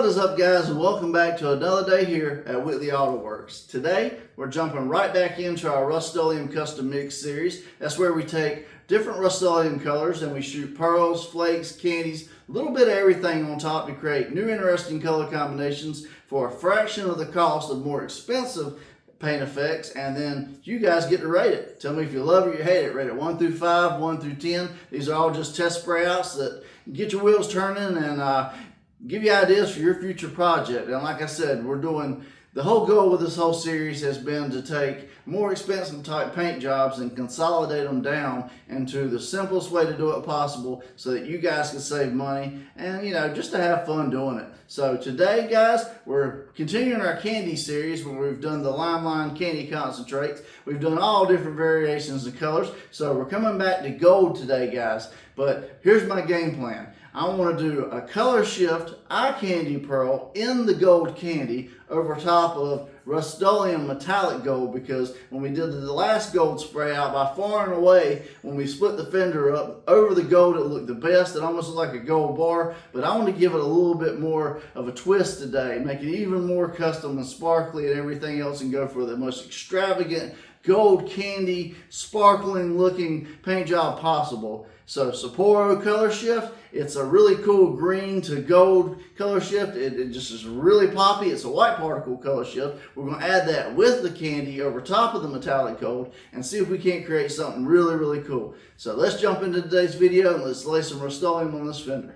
What is up, guys, and welcome back to another day here at Whitley Auto Works. Today we're jumping right back into our Rustoleum custom mix series. That's where we take different Rustoleum colors and we shoot pearls, flakes, candies, a little bit of everything on top to create new interesting color combinations for a fraction of the cost of more expensive paint effects, and then you guys get to rate it. Tell me if you love it or you hate it. Rate it 1 through 5, 1 through 10. These are all just test spray outs that get your wheels turning and give you ideas for your future project. And like I said, we're doing, the whole goal with this whole series has been to take more expensive type paint jobs and consolidate them down into the simplest way to do it possible so that you guys can save money and, you know, just to have fun doing it. So today, guys, we're continuing our candy series where we've done the Limelight candy concentrates. We've done all different variations of colors. So we're coming back to gold today, guys. But here's my game plan. I want to do a color shift eye candy pearl in the gold candy over top of Rustoleum metallic gold, because when we did the last gold spray out, by far and away, when we split the fender up over the gold, it looked the best. It almost looked like a gold bar, but I want to give it a little bit more of a twist today, make it even more custom and sparkly and everything else, and go for the most extravagant gold candy sparkling looking paint job possible. So Sapporo color shift, it's a really cool green to gold color shift. It just is really poppy. It's a white particle color shift. We're going to add that with the candy over top of the metallic gold and see if we can't create something really, really cool. So let's jump into today's video and let's lay some Rustoleum on this fender.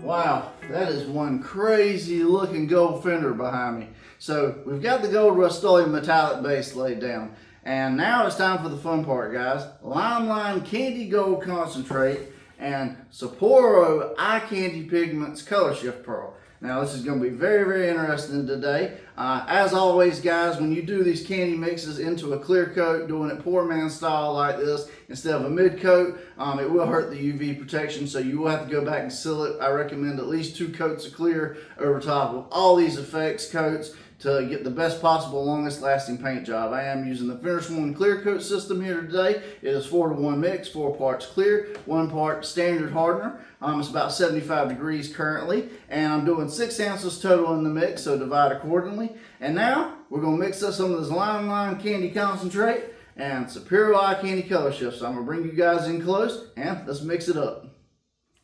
Wow, that is one crazy looking gold fender behind me. So we've got the gold Rustoleum metallic base laid down. And now it's time for the fun part, guys. Limelight candy gold concentrate and Sapporo eye candy pigments color shift pearl. Now this is going to be very, very interesting today. As always, guys, when you do these candy mixes into a clear coat, doing it poor man style like this instead of a mid coat, it will hurt the UV protection, so you will have to go back and seal it. I recommend at least 2 coats of clear over top of all these effects coats to get the best possible, longest lasting paint job. I am using the Finish One clear coat system here today. It is 4-to-1 mix, 4 parts clear, 1 part standard hardener. It's about 75 degrees currently, and I'm doing 6 ounces total in the mix, so divide accordingly. And now we're going to mix up some of this Limelight candy concentrate and Sapporo eye candy color shift. So I'm going to bring you guys in close and let's mix it up.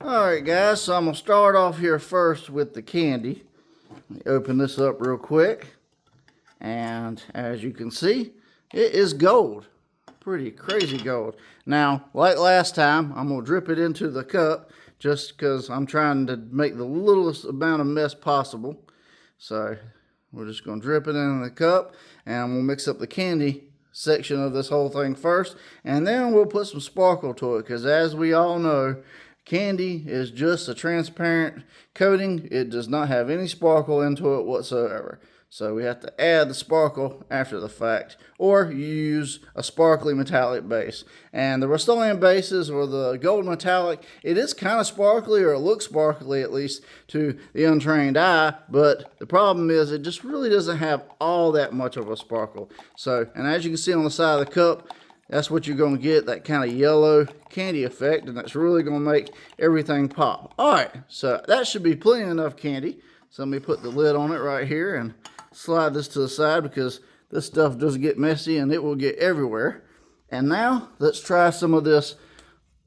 Alright, guys, so I'm going to start off here first with the candy. Let me open this up real quick, and as you can see, it is gold. Pretty crazy gold. Now, like last time, I'm going to drip it into the cup just because I'm trying to make the littlest amount of mess possible. So we're just going to drip it in the cup, and I'm going to mix up the candy section of this whole thing first, and then we'll put some sparkle to it, because as we all know, candy is just a transparent coating. It does not have any sparkle into it whatsoever. So we have to add the sparkle after the fact, or you use a sparkly metallic base. And the Rustoleum bases, or the gold metallic, it is kind of sparkly, or it looks sparkly at least to the untrained eye, but the problem is it just really doesn't have all that much of a sparkle. So, and as you can see on the side of the cup, that's what you're going to get, that kind of yellow candy effect, and that's really going to make everything pop. Alright, so that should be plenty enough candy. So let me put the lid on it right here and slide this to the side, because this stuff does get messy and it will get everywhere. And now let's try some of this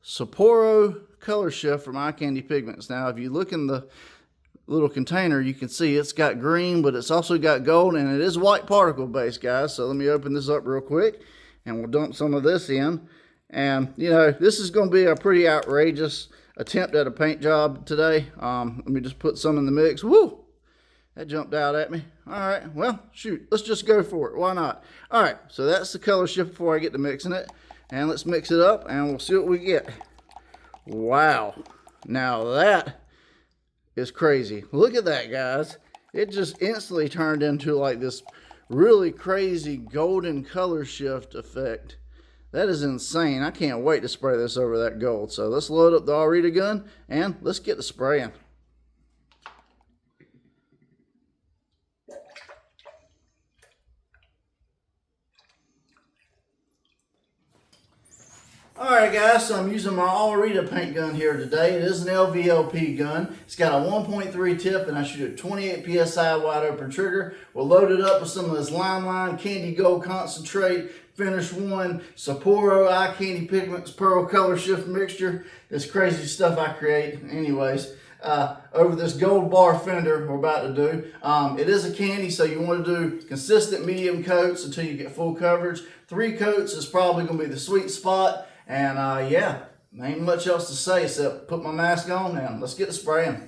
Sapporo color shift from Eye Candy Pigments. Now if you look in the little container, you can see it's got green, but it's also got gold, and it is white particle base, guys. So let me open this up real quick and we'll dump some of this in. And you know, this is going to be a pretty outrageous attempt at a paint job today. Let me just put some in the mix. Woo! That jumped out at me. All right, well, shoot, let's just go for it. Why not? All right, so that's the color shift before I get to mixing it. And let's mix it up and we'll see what we get. Wow. Now that is crazy. Look at that, guys. It just instantly turned into like this really crazy golden color shift effect. That is insane. I can't wait to spray this over that gold. So let's load up the Arita gun and let's get to spraying. Alright guys, so I'm using my Arita paint gun here today. It is an LVLP gun. It's got a 1.3 tip and I shoot a 28 PSI wide open trigger. We'll load it up with some of this Limelight Candy Gold Concentrate, Finish 1, Sapporo Eye Candy Pigments Pearl Color Shift Mixture. This crazy stuff I create. Anyways, over this gold bar fender we're about to do. It is a candy, so you want to do consistent medium coats until you get full coverage. 3 coats is probably going to be the sweet spot. And yeah, ain't much else to say except put my mask on and let's get to spraying.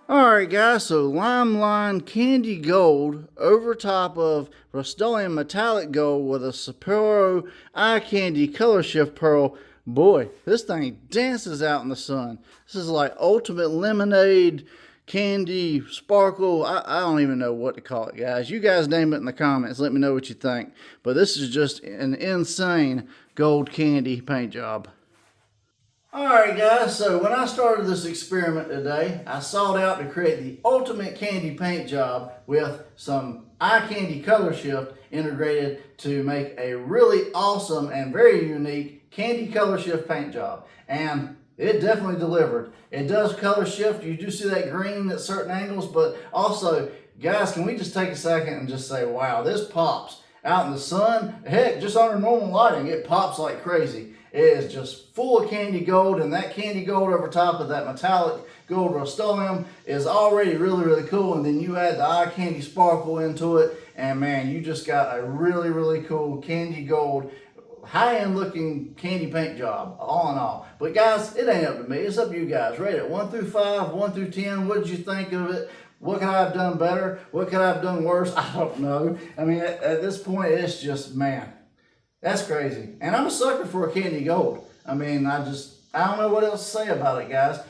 Alright guys, so Limelight Candy Gold over top of Rustoleum Metallic Gold with a Sapporo Eye Candy Color Shift Pearl. Boy, this thing dances out in the sun. This is like ultimate lemonade candy, sparkle. I don't even know what to call it, guys. You guys name it in the comments. Let me know what you think. But this is just an insane gold candy paint job. Alright guys, so when I started this experiment today, I sought out to create the ultimate candy paint job with some eye candy color shift integrated to make a really awesome and very unique candy color shift paint job. And it definitely delivered. It does color shift. You do see that green at certain angles, but also, guys, can we just take a second and just say, wow, this pops. Out in the sun, heck, just under normal lighting, it pops like crazy. It is just full of candy gold, and that candy gold over top of that metallic gold Rustoleum is already really, really cool. And then you add the eye candy sparkle into it, and man, you just got a really, really cool candy gold, high-end looking candy paint job, all in all. But guys, it ain't up to me. It's up to you guys. Rate it 1 through 5, 1 through 10. What did you think of it? What could I have done better? What could I have done worse? I don't know. I mean, at this point, it's just, man, that's crazy. And I'm a sucker for a candy gold. I mean, I don't know what else to say about it, guys.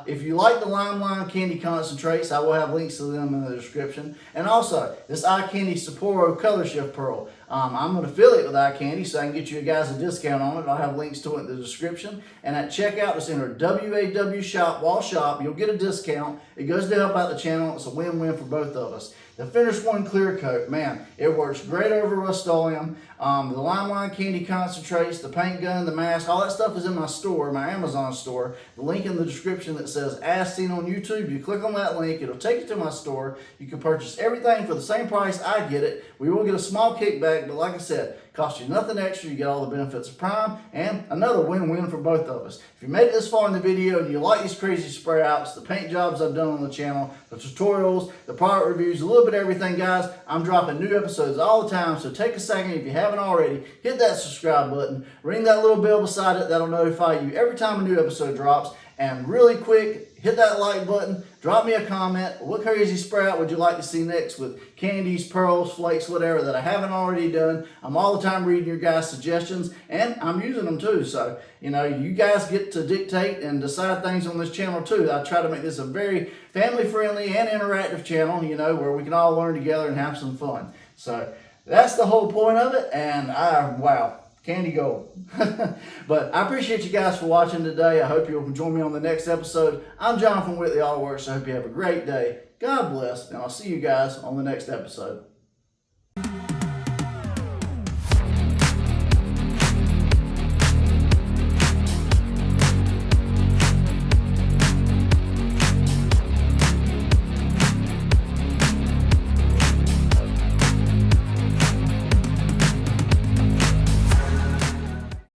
If you like the Limelight candy concentrates, I will have links to them in the description. And also, this Eye Candy Sapporo Color Shift Pearl. I'm an affiliate with Eye Candy, so I can get you guys a discount on it. I'll have links to it in the description. And at checkout, just enter WAW Shop while shop. You'll get a discount. It goes to help out the channel. It's a win-win for both of us. The Finish One Clear Coat, man, it works great over Rustoleum. The Limelight Candy Concentrates, the paint gun, the mask, all that stuff is in my store, my Amazon store. The link in the description that says As Seen on YouTube, you click on that link, it'll take you to my store. You can purchase everything for the same price I get it. We will get a small kickback, but like I said, cost you nothing extra. You get all the benefits of Prime, and another win-win for both of us. If you made it this far in the video and you like these crazy spray outs, the paint jobs I've done on the channel, the tutorials, the product reviews, a little bit of everything, guys, I'm dropping new episodes all the time, so take a second, if you haven't already, hit that subscribe button, ring that little bell beside it, that'll notify you every time a new episode drops, and really quick, hit that like button, drop me a comment. What crazy spray out would you like to see next with candies, pearls, flakes, whatever that I haven't already done? I'm all the time reading your guys' suggestions, and I'm using them too. So, you know, you guys get to dictate and decide things on this channel too. I try to make this a very family-friendly and interactive channel, you know, where we can all learn together and have some fun. So that's the whole point of it, and wow. Candy gold. But I appreciate you guys for watching today. I hope you'll join me on the next episode. I'm John from Whitley Auto Works. I hope you have a great day. God bless, and I'll see you guys on the next episode.